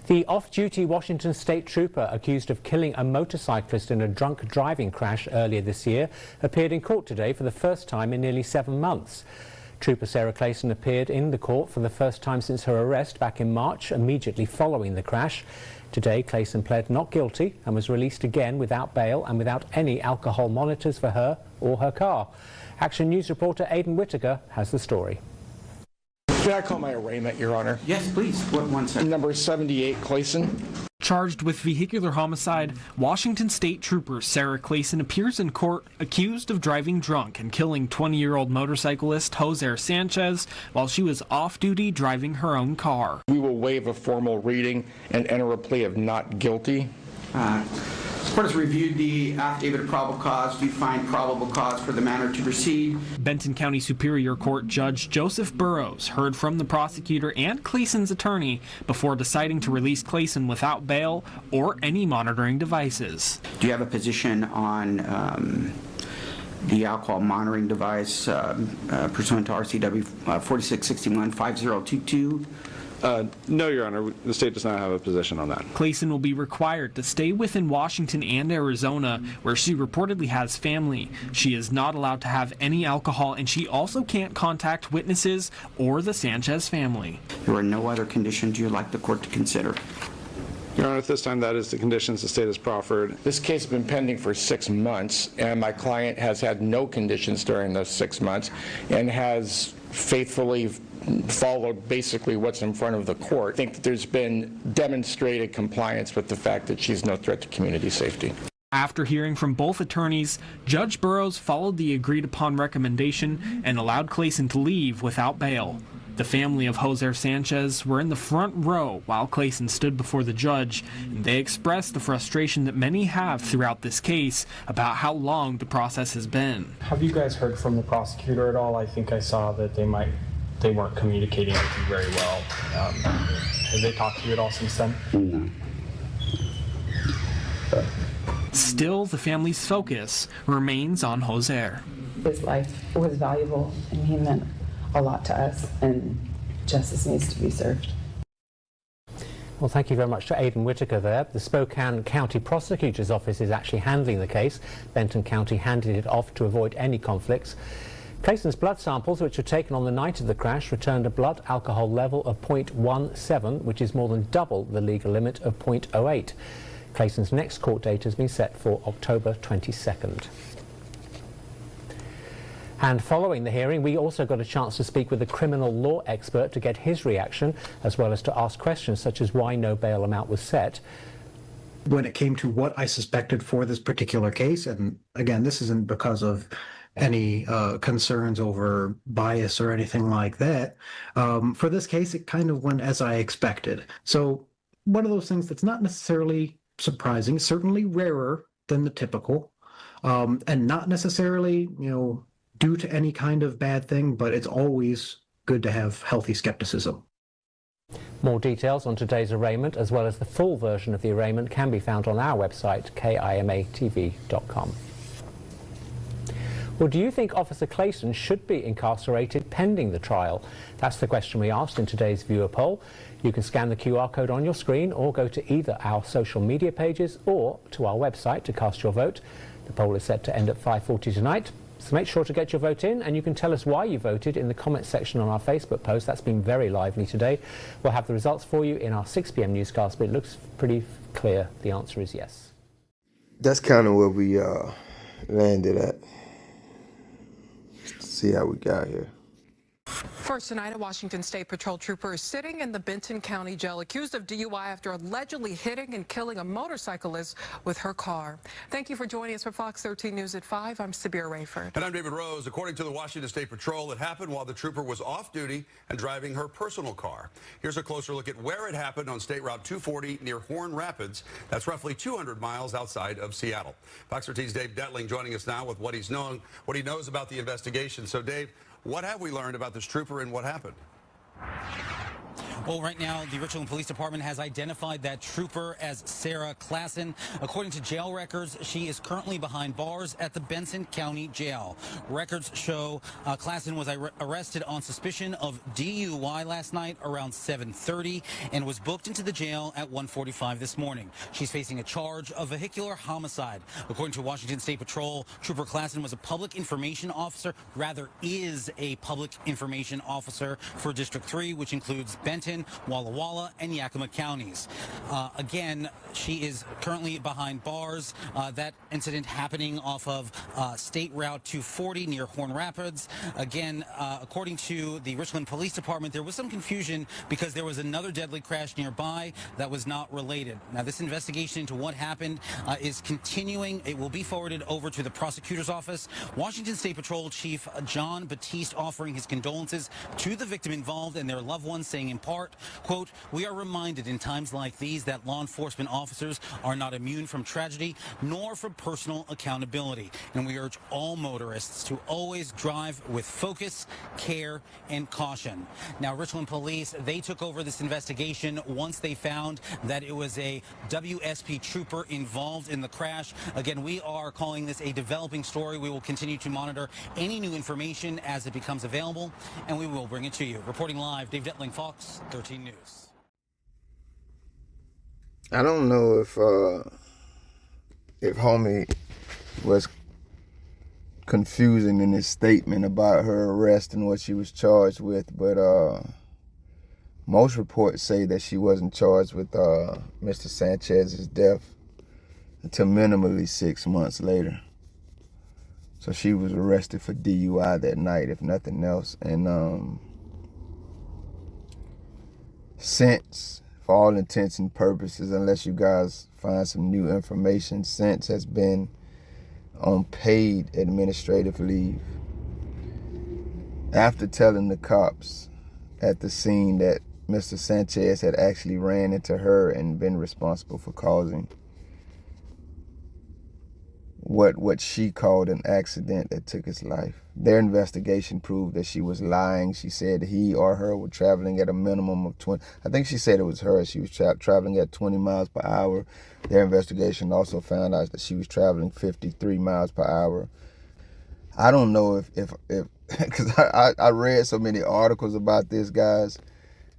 The off-duty Washington state trooper accused of killing a motorcyclist in a drunk driving crash earlier this year appeared in court today for the first time in nearly 7 months. Trooper Sarah Clayson appeared in the court for the first time since her arrest back in March, immediately following the crash. Today, Clayson pled not guilty and was released again without bail and without any alcohol monitors for her or her car. Action News reporter Aidan Whittaker has the story. Can I call my arraignment, Your Honor? Yes, please. One second. Number 78, Clayson. Charged with vehicular homicide, Washington State Trooper Sarah Clayson appears in court accused of driving drunk and killing 20-year-old motorcyclist Jhoser Sanchez while she was off-duty driving her own car. We will waive a formal reading and enter a plea of not guilty. The court has reviewed the affidavit of probable cause. Do you find probable cause for the matter to proceed? Benton County Superior Court Judge Joseph Burrows heard from the prosecutor and Clayson's attorney before deciding to release Clayson without bail or any monitoring devices. Do you have a position on the alcohol monitoring device pursuant to RCW 4661-5022? No, Your Honor. The state does not have a position on that. Clayson will be required to stay within Washington and Arizona, where she reportedly has family. She is not allowed to have any alcohol, and she also can't contact witnesses or the Sanchez family. There are no other conditions you'd like the court to consider? Your Honor, at this time, that is the conditions the state has proffered. This case has been pending for 6 months, and my client has had no conditions during those 6 months and has faithfully followed basically what's in front of the court. I think that there's been demonstrated compliance with the fact that she's no threat to community safety. After hearing from both attorneys, Judge Burrows followed the agreed-upon recommendation and allowed Clayson to leave without bail. The family of Jhoser Sanchez were in the front row while Clayson stood before the judge, and they expressed the frustration that many have throughout this case about how long the process has been. Have you guys heard from the prosecutor at all? I think I saw that they weren't communicating with you very well. Have they talked to you at all since then? No. Still, the family's focus remains on Jhoser. His life was valuable, and he meant a lot to us, and justice needs to be served. Well, thank you very much to Aidan Whittaker there. The Spokane County Prosecutor's Office is actually handling the case. Benton County handed it off to avoid any conflicts. Clayson's blood samples, which were taken on the night of the crash, returned a blood alcohol level of 0.17, which is more than double the legal limit of 0.08. Clayson's next court date has been set for October 22nd. And following the hearing, we also got a chance to speak with a criminal law expert to get his reaction, as well as to ask questions such as why no bail amount was set. When it came to what I suspected for this particular case, and again, this isn't because of any concerns over bias or anything like that, for this case, it kind of went as I expected. So one of those things that's not necessarily surprising, certainly rarer than the typical, and not necessarily, due to any kind of bad thing, but it's always good to have healthy skepticism. More details on today's arraignment, as well as the full version of the arraignment, can be found on our website, kimatv.com. Well, do you think Officer Clayson should be incarcerated pending the trial? That's the question we asked in today's viewer poll. You can scan the QR code on your screen or go to either our social media pages or to our website to cast your vote. The poll is set to end at 5:40 tonight. So make sure to get your vote in, and you can tell us why you voted in the comments section on our Facebook post. That's been very lively today. We'll have the results for you in our 6 p.m. newscast, but it looks pretty clear. The answer is yes. That's kind of where we landed at. See how we got here. First tonight, a Washington State Patrol trooper is sitting in the Benton County Jail accused of DUI after allegedly hitting and killing a motorcyclist with her car. Thank you for joining us for Fox 13 News at 5. I'm Sabir Rayford. And I'm David Rose. According to the Washington State Patrol, it happened while the trooper was off duty and driving her personal car. Here's a closer look at where it happened on State Route 240 near Horn Rapids. That's roughly 200 miles outside of Seattle. Fox 13's Dave Detling joining us now with what he knows about the investigation. So, Dave, what have we learned about this trooper and what happened? Well, right now, the Richland Police Department has identified that trooper as Sarah Klassen. According to jail records, she is currently behind bars at the Benson County Jail. Records show Klassen was arrested on suspicion of DUI last night around 7:30 and was booked into the jail at 1:45 this morning. She's facing a charge of vehicular homicide. According to Washington State Patrol, Trooper Klassen was a public information officer, rather is a public information officer for District 3, which includes Benton, Walla Walla, and Yakima counties. Again, she is currently behind bars. That incident happening off of State Route 240 near Horn Rapids. Again, according to the Richland Police Department, there was some confusion because there was another deadly crash nearby that was not related. Now, this investigation into what happened is continuing. It will be forwarded over to the prosecutor's office. Washington State Patrol Chief John Batiste offering his condolences to the victim involved and their loved ones, saying in part, quote, "We are reminded in times like these that law enforcement officers are not immune from tragedy nor from personal accountability. And we urge all motorists to always drive with focus, care, and caution." Now, Richland Police, they took over this investigation once they found that it was a WSP trooper involved in the crash. Again, we are calling this a developing story. We will continue to monitor any new information as it becomes available, and we will bring it to you. Reporting live, Dave Detling, Fox 13 News. I don't know if homie was confusing in his statement about her arrest and what she was charged with, but most reports say that she wasn't charged with Mr. Sanchez's death until minimally 6 months later. So she was arrested for DUI that night, if nothing else. And since, for all intents and purposes, unless you guys find some new information, since has been on paid administrative leave after telling the cops at the scene that Mr. Sanchez had actually ran into her and been responsible for causing what she called an accident that took his life. Their investigation proved that she was lying. She said he or her were traveling at a minimum of 20. I think she said it was her. She was traveling at 20 miles per hour. Their investigation also found out that she was traveling 53 miles per hour. I don't know if because I read so many articles about this, guys.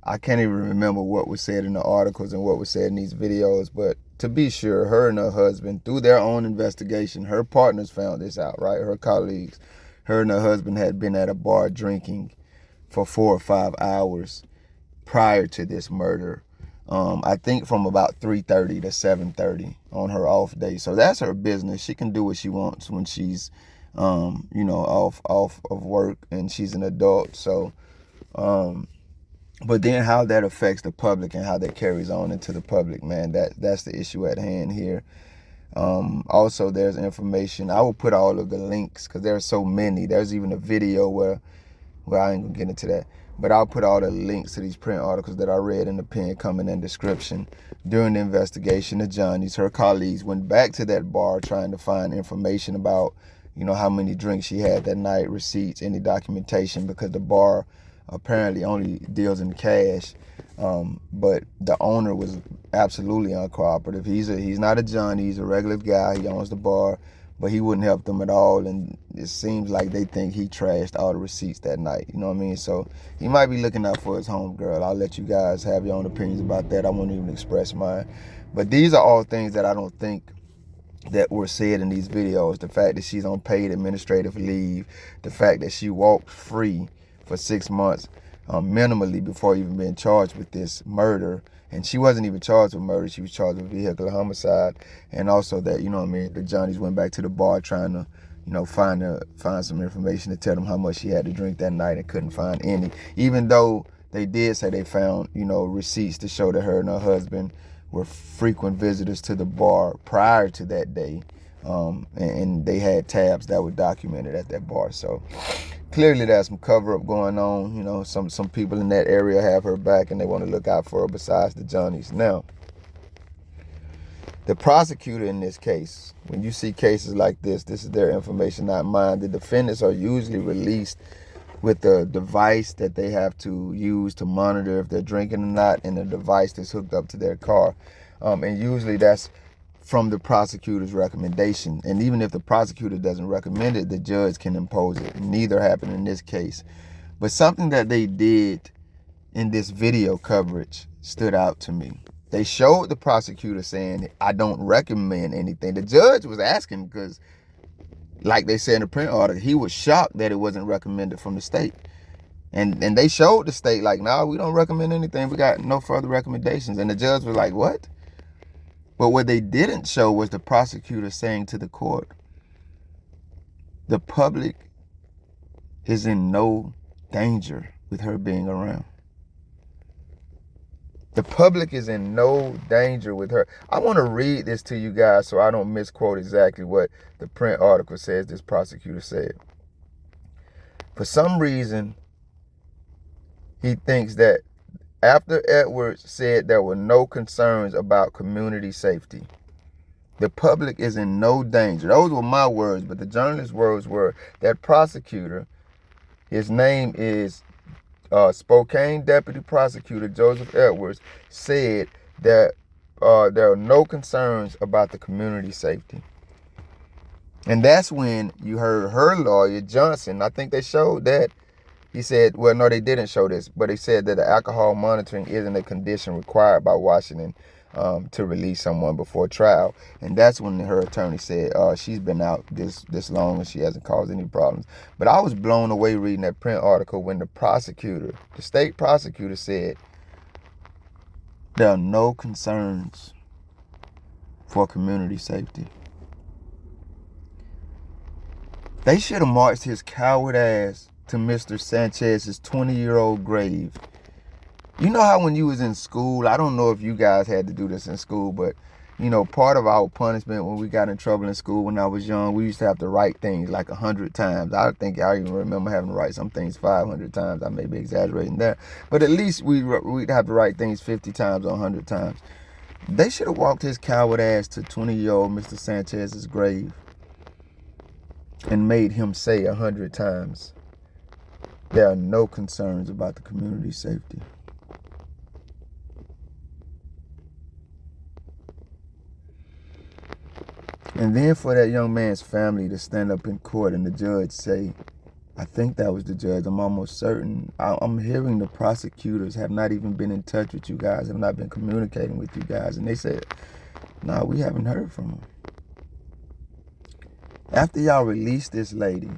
I can't even remember what was said in the articles and what was said in these videos, but to be sure, her and her husband, through their own investigation, her partners found this out, right? Her colleagues, her and her husband had been at a bar drinking for 4 or 5 hours prior to this murder. I think from about 3:30 to 7:30 on her off day. So that's her business. She can do what she wants when she's, off of work and she's an adult. So, but then how that affects the public and how that carries on into the public, man, that's the issue at hand here. Also, there's information. I will put all of the links because there are so many. There's even a video where I ain't gonna get into that, but I'll put all the links to these print articles that I read in the pen coming in description. During the investigation, the Johnnies, her colleagues, went back to that bar trying to find information about, how many drinks she had that night, receipts, any documentation, because the bar apparently only deals in cash. But the owner was absolutely uncooperative. He's not a Johnny, he's a regular guy. He owns the bar, but he wouldn't help them at all. And it seems like they think he trashed all the receipts that night. You know what I mean? So he might be looking out for his homegirl. I'll let you guys have your own opinions about that. I won't even express mine. But these are all things that I don't think that were said in these videos. The fact that she's on paid administrative leave, the fact that she walked free for 6 months, minimally, before even being charged with this murder. And she wasn't even charged with murder. She was charged with vehicular homicide. And also that, the Johnnies went back to the bar trying to, find some information to tell them how much she had to drink that night and couldn't find any. Even though they did say they found, receipts to show that her and her husband were frequent visitors to the bar prior to that day. And they had tabs that were documented at that bar. So clearly there's some cover-up going on. Some people in that area have her back and they want to look out for her besides the Johnnies. Now, the prosecutor in this case, when you see cases like this is their information, not mine. The defendants are usually released with the device that they have to use to monitor if they're drinking or not, and the device that's hooked up to their car. And usually that's from the prosecutor's recommendation. And even if the prosecutor doesn't recommend it, the judge can impose it. Neither happened in this case. But something that they did in this video coverage stood out to me. They showed the prosecutor saying, I don't recommend anything. The judge was asking because, like they said in the print article, he was shocked that it wasn't recommended from the state. And they showed the state like, no, we don't recommend anything. We got no further recommendations. And the judge was like, what? But what they didn't show was the prosecutor saying to the court, the public is in no danger with her being around. The public is in no danger with her. I want to read this to you guys so I don't misquote exactly what the print article says this prosecutor said. For some reason, he thinks that after Edwards said there were no concerns about community safety, the public is in no danger. Those were my words, but the journalist's words were that prosecutor, his name is Spokane Deputy Prosecutor Joseph Edwards, said that there are no concerns about the community safety. And that's when you heard her lawyer, Johnson, I think they showed that. He said, well, no, they didn't show this, but they said that the alcohol monitoring isn't a condition required by Washington to release someone before trial. And that's when her attorney said she's been out this long and she hasn't caused any problems. But I was blown away reading that print article when the prosecutor, the state prosecutor, said there are no concerns for community safety. They should have marched his coward ass to Mr. Sanchez's 20-year-old grave. You know how when you was in school, I don't know if you guys had to do this in school, but you know, part of our punishment when we got in trouble in school when I was young, we used to have to write things like 100 times. I think I even remember having to write some things 500 times. I may be exaggerating there. But at least we'd have to write things 50 times or 100 times. They should have walked his coward ass to 20-year-old Mr. Sanchez's grave and made him say 100 times, there are no concerns about the community safety. And then for that young man's family to stand up in court and the judge say, I think that was the judge, I'm almost certain, I'm hearing the prosecutors have not even been in touch with you guys, have not been communicating with you guys. And they said, no, we haven't heard from them. After y'all release this lady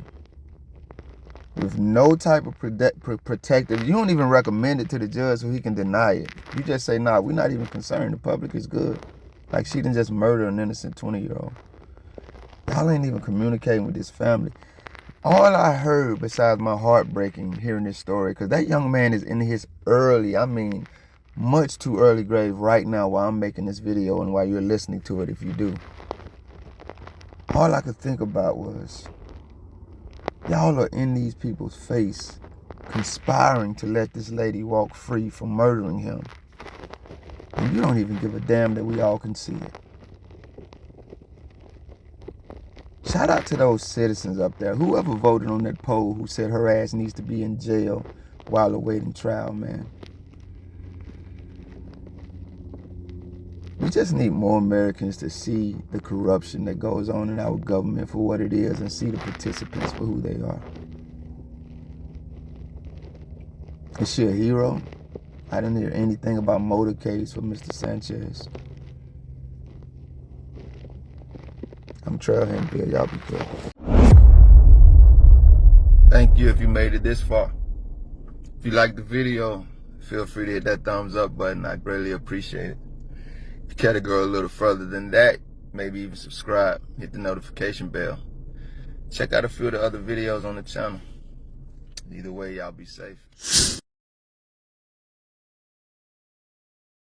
with no type of protective, you don't even recommend it to the judge so he can deny it. You just say, nah, we're not even concerned, the public is good. Like she didn't just murder an innocent 20-year-old. Y'all ain't even communicating with this family. All I heard besides my heart breaking hearing this story, because that young man is in his early, I mean, much too early grave right now while I'm making this video and while you're listening to it if you do. All I could think about was, y'all are in these people's face, conspiring to let this lady walk free from murdering him. And you don't even give a damn that we all can see it. Shout out to those citizens up there. Whoever voted on that poll who said her ass needs to be in jail while awaiting trial, man. We just need more Americans to see the corruption that goes on in our government for what it is and see the participants for who they are. Is she a hero? I didn't hear anything about motorcades for Mr. Sanchez. I'm Trailhand Bill. Y'all be careful. Thank you if you made it this far. If you liked the video, feel free to hit that thumbs up button. I greatly appreciate it. If you care to go a little further than that, maybe even subscribe, hit the notification bell. Check out a few of the other videos on the channel. Either way, y'all be safe.